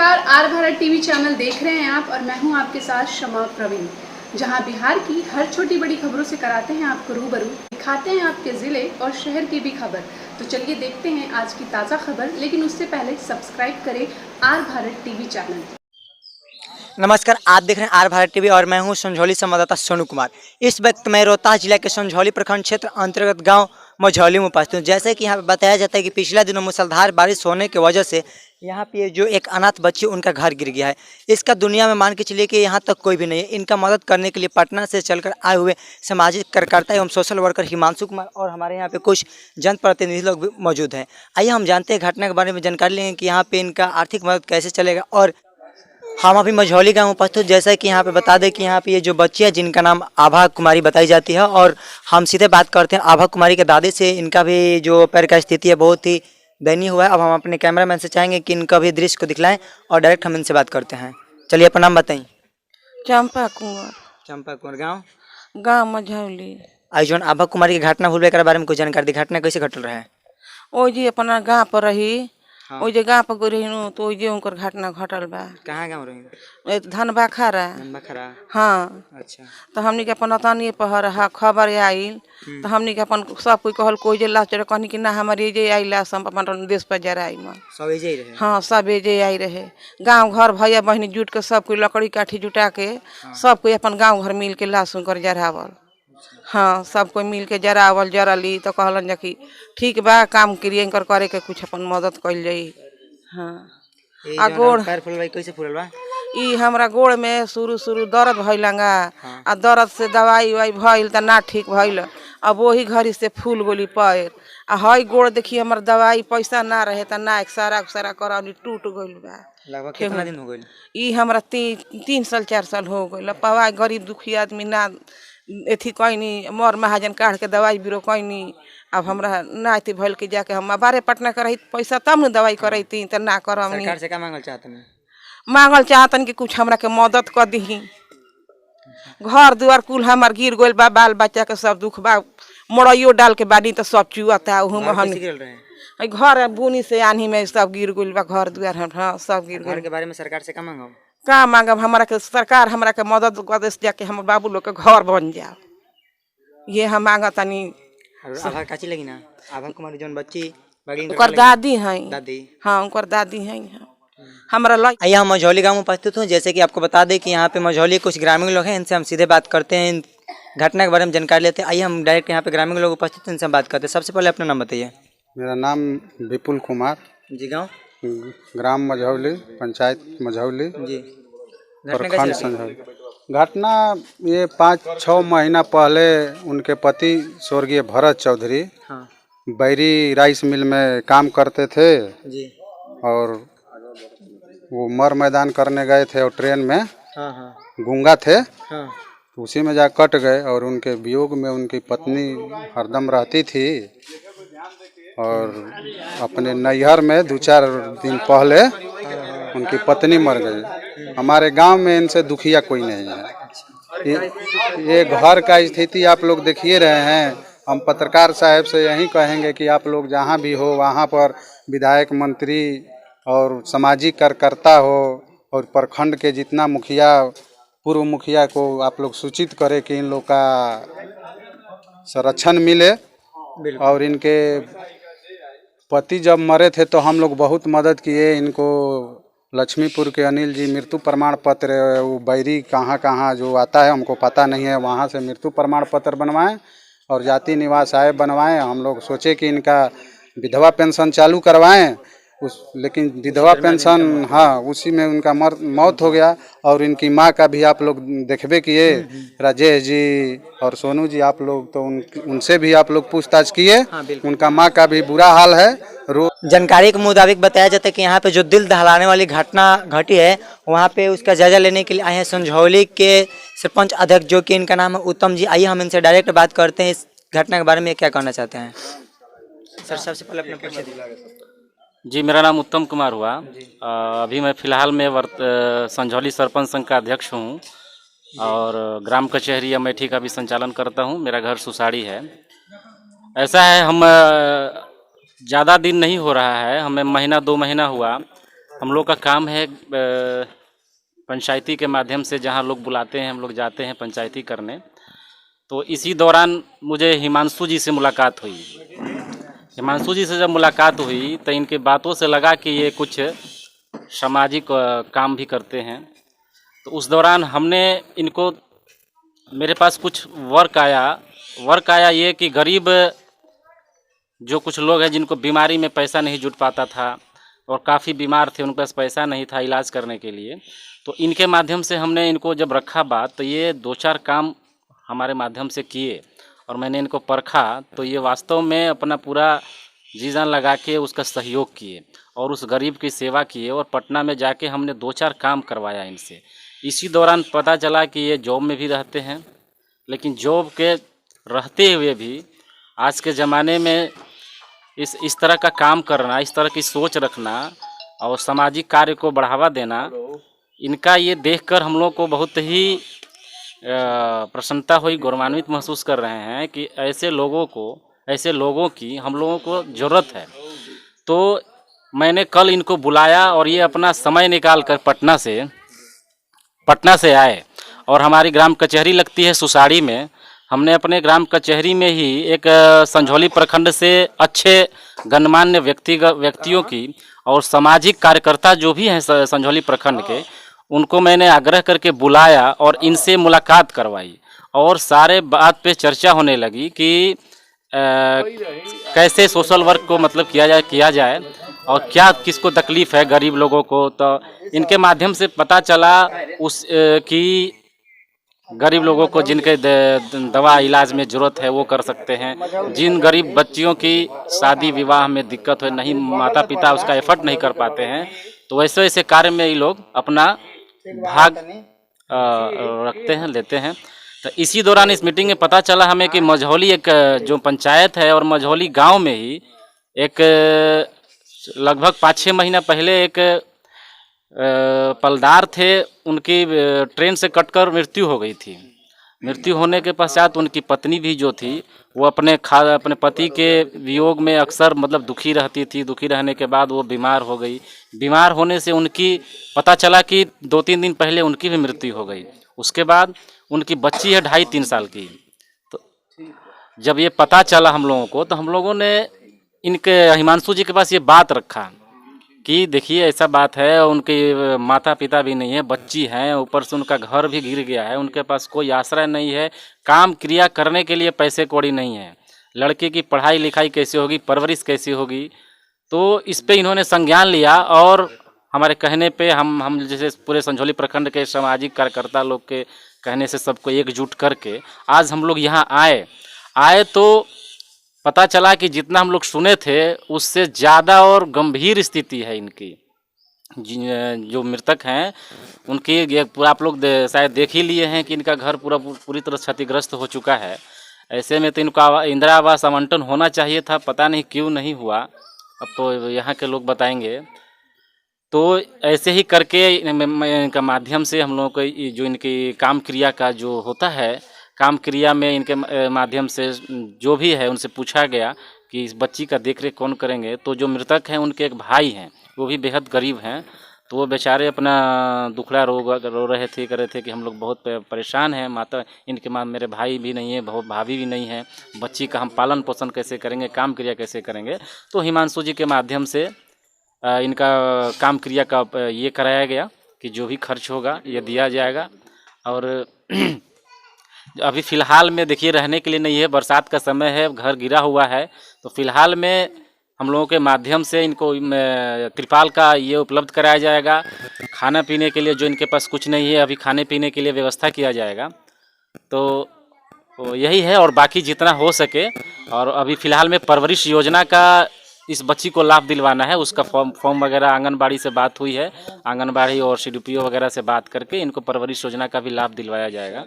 नमस्कार, are Bharat TV channel देख रहे हैं आप और मैं हूं आपके साथ शमा प्रवीण, जहां बिहार की हर छोटी बड़ी खबरों से कराते हैं आपको रूबरू, दिखाते हैं आपके ज़िले और शहर की भी खबर। तो चलिए देखते हैं आज की ताज़ा खबर, लेकिन उससे पहले सब्सक्राइब करें आर भारत टीवी चैनल। नमस्कार, आप देख रहे हैं आर भारत टीवी और मैं हूं संझौली संवाददाता सोनू कुमार। इस वक्त मैं रोहतास जिला के संझौली प्रखंड क्षेत्र अंतर्गत गांव मझौली में उपस्थित हूं। जैसे कि यहाँ पे बताया जाता है कि पिछले दिनों मूसलाधार बारिश होने की वजह से यहाँ पे जो एक अनाथ बच्ची उनका घर गिर गया है। इसका दुनिया में मान के चलिए कि यहाँ तक कोई भी नहीं है। इनका मदद करने के लिए पटना से चलकर आए हुए सामाजिक कार्यकर्ता एवं सोशल वर्कर हिमांशु कुमार और हमारे यहाँ पे कुछ जनप्रतिनिधि लोग भी मौजूद हैं। आइए हम जानते हैं घटना के बारे में जानकारी लेंगे कि यहाँ पे इनका आर्थिक मदद कैसे चलेगा। और हम अभी मझौली गाँव उपस्थित, जैसा कि यहाँ पे बता दें कि यहाँ पे ये जो बच्ची है जिनका नाम आभा कुमारी बताई जाती है, और हम सीधे बात करते हैं आभा कुमारी के दादी से। इनका भी जो पैर का स्थिति है बहुत ही दयनीय हुआ है। अब हम अपने कैमरामैन से चाहेंगे कि इनका भी दृश्य को दिखलाएं और डायरेक्ट हम इनसे बात करते हैं। चलिए अपना नाम बताएं। चंपा कुंवर, चंपा कुमार, गाँव गाँव मझौली। आज जो आभा कुमारी की घटना भूल के बारे में कुछ जानकारी दी। घटना कैसे घटल रहा है? ओ जी अपना गाँव पर रही, हाँ। ओ जे गाँव पर गई रही तो जे उनकर घटना घटल बा। कहाँ गाँव रही? धनबा खरा। बखरा। हाँ, अच्छा। तो हमनी के अपन अतनी पहर हा खबर आइल तो हमनी के अपन सब कोई कहल कोई जे लास्ट कहनी कि ना हमारे जे आइला सब अपन देश पर जराई में सब एजे रहे। हाँ, सब एजे आई रहे। गाँव घर भैया बहनी जुट के सब कोई लकड़ी काठी जुटा के सब कोई अपन गाँव घर मिल के लाश उनकर जरावल। हाँ, सब कोई मिल के जरावल जरली तो कहलन कि ठीक बा, काम करिए इनकर करे के कुछ अपन मदद कइल जाई। हाँ, आ गोड़ पैर फुलवाई कैसे फुलल बा? ई हमरा गोड़ में शुरू दर्द भइलंगा। हाँ। आ दर्द से दवाई उवाई भइल त ना ठीक भइल। अब वही घड़ी से फूल गोली पैर आ हई गोड़ देखी हमर दवाई पैसा ना रहे त ना एक्सरा उक्सरा करौली टूट गइल बा। लगभग कितना दिन हो गइल? ई हमरा 3 साल 4 साल हो गइल। पवा गरीब दुखी आदमी ना एथी कहनी मर महाजन काढ़ के दवाई बीरो कहनी। अब हमरा ना अथी भइल कि जाके हम बारे पटना करही पैसा तब न दवाई करैती त ना करमनी। सरकार से का मांगल चाहतनी? मांगल चाहतन कि कुछ हमरा के मदद कर दीही। घर दुआर कुल हमार गिर गइल बा, बाल बच्चा के सब दुख बा। मड़इयो डाल के बानी तो सब चुअता ओहू में हम घर बुनी से आन्ही में सब गिर गइल बा। घर दुआर हाँ सब गिर गइल। घर के बारे में सरकार से का मांगब? का मांगब? हमरा के सरकार हमरा के मदद कर दे जाके हमर बाबू लोग के घर बन जाओ, ये हम मांगतनी। आभा काची लगी ना? आभा कुमारी जौन बच्ची उनकर दादी हैं। दादी? हाँ, उनकर दादी हैं। हमरा लग आइए हम मझौली गाँव में उपस्थित हूँ। जैसे कि आपको बता दें कि यहाँ पे मझौली कुछ ग्रामीण लोग हैं, इनसे हम सीधे बात करते हैं, इन घटना के बारे में जानकारी लेते हैं। आइए हम डायरेक्ट यहाँ पे ग्रामीण लोग उपस्थित हैं, इनसे हम बात करते हैं। सबसे पहले अपना नाम बताइए। मेरा नाम विपुल कुमार जी। गाँव? ग्राम मझौली, पंचायत मझौली जी। प्रखंड संझौली। घटना ये 5-6 महीना पहले उनके पति स्वर्गीय भरत चौधरी हाँ। बैरी राइस मिल में काम करते थे जी। और वो मर मैदान करने गए थे और ट्रेन में हाँ गूंगा थे। हाँ। उसी में जा कट गए और उनके वियोग में उनकी पत्नी हरदम रहती थी और अपने नैहर में 2-4 दिन पहले उनकी पत्नी मर गई। हमारे गांव में इनसे दुखिया कोई नहीं है। ये घर का स्थिति आप लोग देखिए रहे हैं। हम पत्रकार साहब से यही कहेंगे कि आप लोग जहां भी हो वहां पर विधायक, मंत्री और सामाजिक कार्यकर्ता हो और प्रखंड के जितना मुखिया, पूर्व मुखिया को आप लोग सूचित करें कि इन लोग का संरक्षण मिले। और इनके पति जब मरे थे तो हम लोग बहुत मदद किए इनको। लक्ष्मीपुर के अनिल जी मृत्यु प्रमाण पत्र, वो बैरी कहाँ जो आता है हमको पता नहीं है, वहाँ से मृत्यु प्रमाण पत्र बनवाएं और जाति निवास आय बनवाएं। हम लोग सोचे कि इनका विधवा पेंशन चालू करवाएं, लेकिन विधवा पेंशन हाँ उसी में उनका मौत हो गया। और इनकी माँ का भी आप लोग देखबे किए, राजेश जी और सोनू जी, आप लोग तो उनसे भी आप लोग पूछताछ किए। उनका माँ का भी बुरा हाल है। जानकारी के मुताबिक बताया जाता है कि यहाँ पे जो दिल दहलाने वाली घटना घटी है, वहाँ पे उसका जायजा लेने के लिए आए हैं संझौली के सरपंच अध्यक्ष, जो कि इनका नाम है उत्तम जी। आइए हम इनसे डायरेक्ट बात करते हैं, इस घटना के बारे में क्या कहना चाहते हैं। सर सबसे पहले अपना परिचय दीजिए। जी, मेरा नाम उत्तम कुमार हुआ। अभी मैं फ़िलहाल में संझौली सरपंच संघ का अध्यक्ष हूँ और ग्राम कचहरी अमेठी का भी संचालन करता हूँ। मेरा घर सुसाड़ी है। ऐसा है, हम ज़्यादा दिन नहीं हो रहा है, हमें 1-2 महीना हुआ हम लोग का काम है पंचायती के माध्यम से जहाँ लोग बुलाते हैं हम लोग जाते हैं पंचायती करने। तो इसी दौरान मुझे हिमांशु जी से मुलाकात हुई। हिमांशु जी से जब मुलाकात हुई तो इनकी बातों से लगा कि ये कुछ सामाजिक काम भी करते हैं। तो उस दौरान हमने इनको, मेरे पास कुछ वर्क आया ये कि गरीब जो कुछ लोग हैं जिनको बीमारी में पैसा नहीं जुट पाता था और काफ़ी बीमार थे, उनके पास पैसा नहीं था इलाज करने के लिए, तो इनके माध्यम से हमने इनको जब रखा बात तो ये 2-4 काम हमारे माध्यम से किए और मैंने इनको परखा तो ये वास्तव में अपना पूरा जी जान लगा के उसका सहयोग किए और उस गरीब की सेवा किए और पटना में जाके हमने 2-4 काम करवाया इनसे। इसी दौरान पता चला कि ये जॉब में भी रहते हैं, लेकिन जॉब के रहते हुए भी आज के ज़माने में इस तरह का काम करना, इस तरह की सोच रखना और सामाजिक कार्य को बढ़ावा देना, इनका ये देखकर हम लोग को बहुत ही प्रसन्नता हुई, गौरवान्वित महसूस कर रहे हैं कि ऐसे लोगों की हम लोगों को ज़रूरत है। तो मैंने कल इनको बुलाया और ये अपना समय निकाल कर पटना से आए और हमारी ग्राम कचहरी लगती है सुसाड़ी में। हमने अपने ग्राम कचहरी में ही एक संझौली प्रखंड से अच्छे गणमान्य व्यक्तियों की और सामाजिक कार्यकर्ता जो भी हैं संझौली प्रखंड के, उनको मैंने आग्रह करके बुलाया और इनसे मुलाकात करवाई और सारे बात पे चर्चा होने लगी कि कैसे सोशल वर्क को मतलब किया जाए और क्या किसको तकलीफ़ है गरीब लोगों को। तो इनके माध्यम से पता चला कि गरीब लोगों को जिनके दवा इलाज में ज़रूरत है वो कर सकते हैं। जिन गरीब बच्चियों की शादी विवाह में दिक्कत है, नहीं माता पिता उसका एफर्ट नहीं कर पाते हैं, तो वैसे वैसे कार्य में ये लोग अपना भाग लेते हैं। तो इसी दौरान इस मीटिंग में पता चला हमें कि मझौली एक जो पंचायत है और मझौली गांव में ही एक लगभग 5-6 महीना पहले एक पलदार थे, उनकी ट्रेन से कटकर मृत्यु हो गई थी। मृत्यु होने के पश्चात उनकी पत्नी भी जो थी वो अपने पति के वियोग में अक्सर मतलब दुखी रहती थी। दुखी रहने के बाद वो बीमार हो गई। बीमार होने से उनकी पता चला कि 2-3 दिन पहले उनकी भी मृत्यु हो गई। उसके बाद उनकी बच्ची है 2.5-3 साल की। तो जब ये पता चला हम लोगों को तो हम लोगों ने इनके हिमांशु जी के पास ये बात रखा कि देखिए ऐसा बात है, उनके माता पिता भी नहीं है, बच्ची हैं, ऊपर से उनका घर भी गिर गया है, उनके पास कोई आश्रय नहीं है, काम क्रिया करने के लिए पैसे कौड़ी नहीं है, लड़के की पढ़ाई लिखाई कैसे होगी, परवरिश कैसे होगी। तो इस पे इन्होंने संज्ञान लिया और हमारे कहने पे हम जैसे पूरे संझौली प्रखंड के सामाजिक कार्यकर्ता लोग के कहने से सबको एकजुट करके आज हम लोग यहाँ आए तो पता चला कि जितना हम लोग सुने थे उससे ज़्यादा और गंभीर स्थिति है इनकी। जो मृतक हैं उनकी पूरा आप लोग शायद देख ही लिए हैं कि इनका घर पूरी तरह क्षतिग्रस्त हो चुका है। ऐसे में तो इनका इंदिरा आवास आवंटन होना चाहिए था, पता नहीं क्यों नहीं हुआ, अब तो यहाँ के लोग बताएंगे। तो ऐसे ही करके इनका माध्यम से हम लोगों को जो इनकी काम क्रिया का जो होता है, काम क्रिया में इनके माध्यम से जो भी है उनसे पूछा गया कि इस बच्ची का देखरेख कौन करेंगे। तो जो मृतक हैं उनके एक भाई हैं, वो भी बेहद गरीब हैं, तो वो बेचारे अपना दुखड़ा रो रहे थे, कह रहे थे कि हम लोग बहुत परेशान हैं, माता इनके मेरे भाई भी नहीं है, भाभी भी नहीं है, बच्ची का हम पालन पोषण कैसे करेंगे, काम क्रिया कैसे करेंगे। तो हिमांशु जी के माध्यम से इनका काम क्रिया का ये कराया गया कि जो भी खर्च होगा ये दिया जाएगा। और अभी फ़िलहाल में देखिए रहने के लिए नहीं है, बरसात का समय है, घर गिरा हुआ है, तो फ़िलहाल में हम लोगों के माध्यम से इनको त्रिपाल का ये उपलब्ध कराया जाएगा। खाना पीने के लिए जो इनके पास कुछ नहीं है, अभी खाने पीने के लिए व्यवस्था किया जाएगा। तो यही है और बाकी जितना हो सके। और अभी फ़िलहाल में परवरिश योजना का इस बच्ची को लाभ दिलवाना है, उसका फॉर्म वगैरह आंगनबाड़ी से बात हुई है, आंगनबाड़ी और CDPO वगैरह से बात करके इनको परवरिश योजना का भी लाभ दिलवाया जाएगा।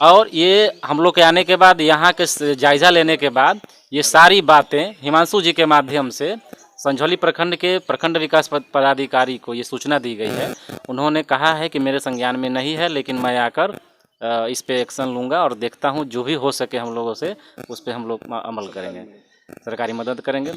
और ये हम लोग के आने के बाद, यहाँ के जायज़ा लेने के बाद, ये सारी बातें हिमांशु जी के माध्यम से संझौली प्रखंड के प्रखंड विकास पदाधिकारी को ये सूचना दी गई है। उन्होंने कहा है कि मेरे संज्ञान में नहीं है, लेकिन मैं आकर इस पे एक्शन लूँगा और देखता हूँ, जो भी हो सके हम लोगों से उस पर हम लोग अमल करेंगे, सरकारी मदद करेंगे।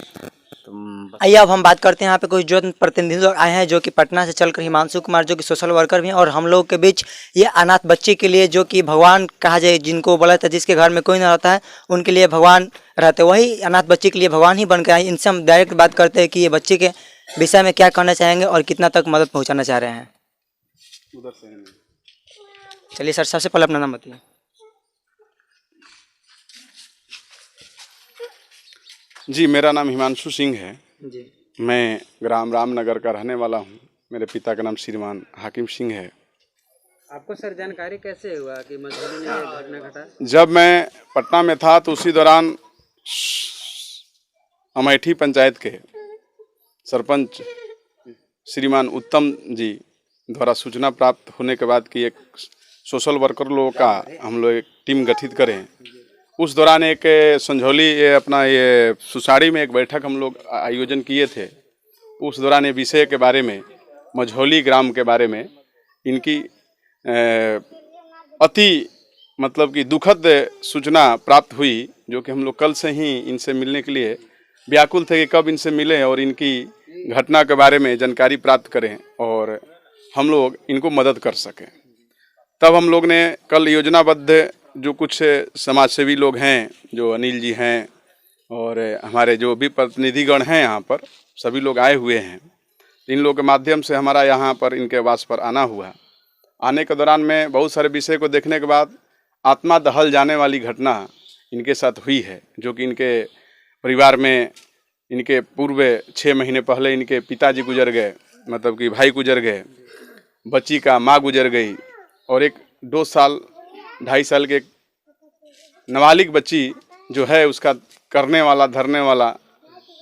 तो आइए अब हम बात करते हैं यहाँ पे कुछ जो प्रतिनिधि लोग आए हैं जो कि पटना से चलकर हिमांशु कुमार जो कि सोशल वर्कर भी हैं, और हम लोग के बीच ये अनाथ बच्चे के लिए जो कि भगवान कहा जाए, जिनको बोला था जिसके घर में कोई ना रहता है उनके लिए भगवान रहते, वही अनाथ बच्चे के लिए भगवान ही बन के आए। इनसे हम डायरेक्ट बात करते हैं कि ये बच्चे के विषय में क्या करना चाहेंगे और कितना तक मदद पहुँचाना चाह रहे हैं। चलिए सर, सबसे पहले अपना नाम बताइए। जी, मेरा नाम हिमांशु सिंह है जी। मैं ग्राम रामनगर का रहने वाला हूँ। मेरे पिता का नाम श्रीमान हाकिम सिंह है। आपको सर जानकारी कैसे हुआ कि मझौली में घटना घटा? जब मैं पटना में था तो उसी दौरान अमेठी पंचायत के सरपंच श्रीमान उत्तम जी द्वारा सूचना प्राप्त होने के बाद कि एक सोशल वर्कर लोगों का हम लोग एक टीम गठित करें। उस दौरान एक संझौली ये सुसाड़ी में एक बैठक हम लोग आयोजन किए थे। उस दौरान ये विषय के बारे में, मझौली ग्राम के बारे में इनकी अति मतलब कि दुखद सूचना प्राप्त हुई, जो कि हम लोग कल से ही इनसे मिलने के लिए व्याकुल थे कि कब इनसे मिलें और इनकी घटना के बारे में जानकारी प्राप्त करें और हम लोग इनको मदद कर सकें। तब हम लोग ने कल योजनाबद्ध जो कुछ समाजसेवी लोग हैं, जो अनिल जी हैं और हमारे जो भी प्रतिनिधिगण हैं यहाँ पर, सभी लोग आए हुए हैं। इन लोगों के माध्यम से हमारा यहाँ पर इनके आवास पर आना हुआ। आने के दौरान में बहुत सारे विषय को देखने के बाद आत्मा दहल जाने वाली घटना इनके साथ हुई है, जो कि इनके परिवार में इनके पूर्व 6 महीने पहले इनके पिताजी गुजर गए, मतलब कि भाई गुजर गए, बच्ची का माँ गुजर गई और एक 2 साल 2.5 साल के नाबालिग बच्ची जो है उसका करने वाला धरने वाला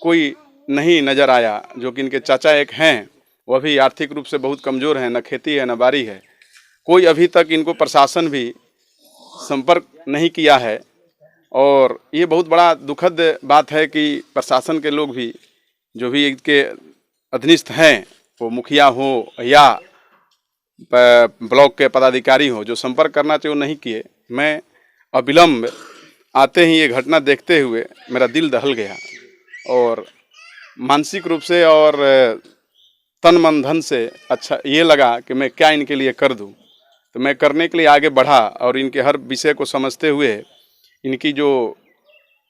कोई नहीं नज़र आया, जो कि इनके चाचा एक हैं, वह भी आर्थिक रूप से बहुत कमज़ोर हैं, न खेती है न बाड़ी है। कोई अभी तक इनको प्रशासन भी संपर्क नहीं किया है और ये बहुत बड़ा दुखद बात है कि प्रशासन के लोग भी जो भी इनके अधीनस्थ हैं, वो मुखिया हो या ब्लॉक के पदाधिकारी हो, जो संपर्क करना चाहिए वो नहीं किए। मैं अविलंब आते ही ये घटना देखते हुए मेरा दिल दहल गया और मानसिक रूप से और तन मन धन से अच्छा ये लगा कि मैं क्या इनके लिए कर दूं। तो मैं करने के लिए आगे बढ़ा और इनके हर विषय को समझते हुए इनकी जो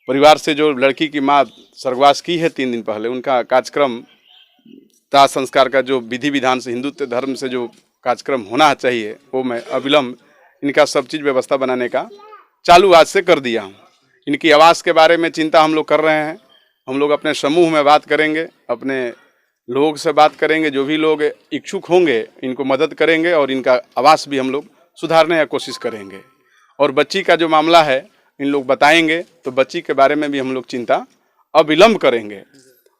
परिवार से जो लड़की की माँ स्वर्गवास की है 3 दिन पहले, उनका कार्यक्रम दाह संस्कार का जो विधि विधान से हिंदुत्व धर्म से जो कार्यक्रम होना चाहिए, वो मैं अविलंब इनका सब चीज़ व्यवस्था बनाने का चालू आज से कर दिया हूँ। इनकी आवास के बारे में चिंता हम लोग कर रहे हैं। हम लोग अपने समूह में बात करेंगे, अपने लोगों से बात करेंगे, जो भी लोग इच्छुक होंगे इनको मदद करेंगे और इनका आवास भी हम लोग सुधारने की कोशिश करेंगे। और बच्ची का जो मामला है इन लोग बताएंगे तो बच्ची के बारे में भी हम लोग चिंता अविलंब करेंगे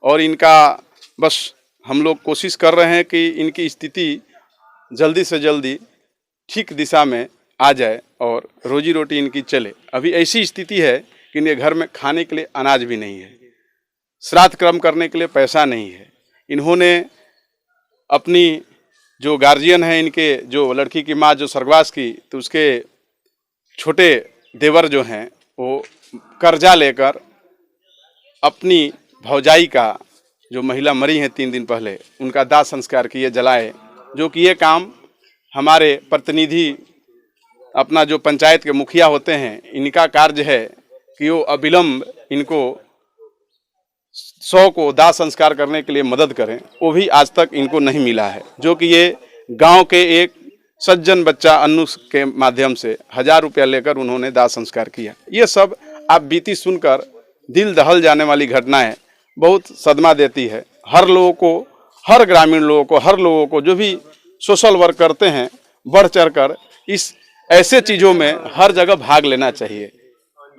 और इनका बस हम लोग कोशिश कर रहे हैं कि इनकी स्थिति जल्दी से जल्दी ठीक दिशा में आ जाए और रोजी रोटी इनकी चले। अभी ऐसी स्थिति है कि इनके घर में खाने के लिए अनाज भी नहीं है, श्राद्ध कर्म करने के लिए पैसा नहीं है। इन्होंने अपनी जो गार्जियन है, इनके जो लड़की की माँ जो स्वर्गवास की, तो उसके छोटे देवर जो हैं वो कर्जा लेकर अपनी भौजाई का जो महिला मरी हैं 3 दिन पहले, उनका दाह संस्कार किए, जलाए। जो कि ये काम हमारे प्रतिनिधि अपना जो पंचायत के मुखिया होते हैं, इनका कार्य है कि वो अविलंब इनको 100 को दाह संस्कार करने के लिए मदद करें। वो भी आज तक इनको नहीं मिला है, जो कि ये गांव के एक सज्जन बच्चा अन्नू के माध्यम से 1000 रुपया लेकर उन्होंने दाह संस्कार किया। ये सब आप बीती सुनकर दिल दहल जाने वाली घटनाएं बहुत सदमा देती है। हर लोगों को, हर ग्रामीण लोगों को, हर लोगों को जो भी सोशल वर्क करते हैं, बढ़ चढ़कर इस ऐसे चीज़ों में हर जगह भाग लेना चाहिए।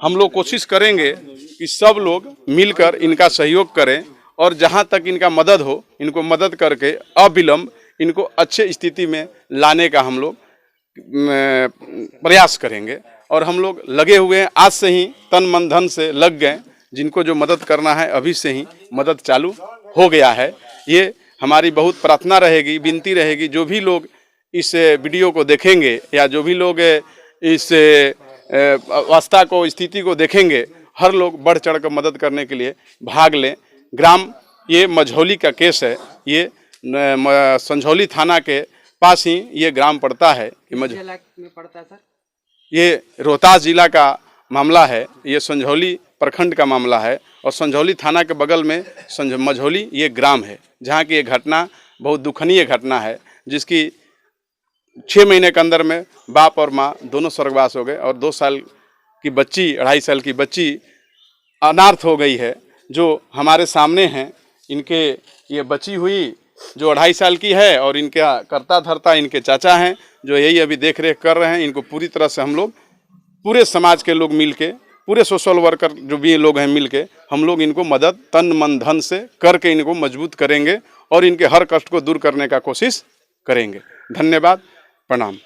हम लोग कोशिश करेंगे कि सब लोग मिलकर इनका सहयोग करें और जहां तक इनका मदद हो इनको मदद करके अविलंब इनको अच्छे स्थिति में लाने का हम लोग प्रयास करेंगे। और हम लोग लगे हुए हैं, आज से ही तन मन धन से लग गए। जिनको जो मदद करना है अभी से ही मदद चालू हो गया है। ये हमारी बहुत प्रार्थना रहेगी, विनती रहेगी, जो भी लोग इस वीडियो को देखेंगे या जो भी लोग इस अवस्था को, स्थिति को देखेंगे, हर लोग बढ़ चढ़ कर मदद करने के लिए भाग लें। ग्राम ये मझौली का केस है। ये संझौली थाना के पास ही ये ग्राम पड़ता है। ये रोहतास जिला का मामला है। ये संझौली प्रखंड का मामला है और संझौली थाना के बगल में मझौली ये ग्राम है, जहाँ की ये घटना बहुत दुखनीय घटना है, जिसकी 6 महीने के अंदर में बाप और माँ दोनों स्वर्गवास हो गए और 2 साल की बच्ची, 2.5 साल की बच्ची अनाथ हो गई है, जो हमारे सामने हैं। इनके ये बची हुई जो 2.5 साल की है और इनका करता धरता इनके चाचा हैं, जो यही अभी देख रेख कर रहे हैं। इनको पूरी तरह से हम लोग, पूरे समाज के लोग मिल के, पूरे सोशल वर्कर जो भी लोग हैं मिल के, हम लोग इनको मदद तन मन धन से करके इनको मजबूत करेंगे और इनके हर कष्ट को दूर करने का कोशिश करेंगे। धन्यवाद, प्रणाम।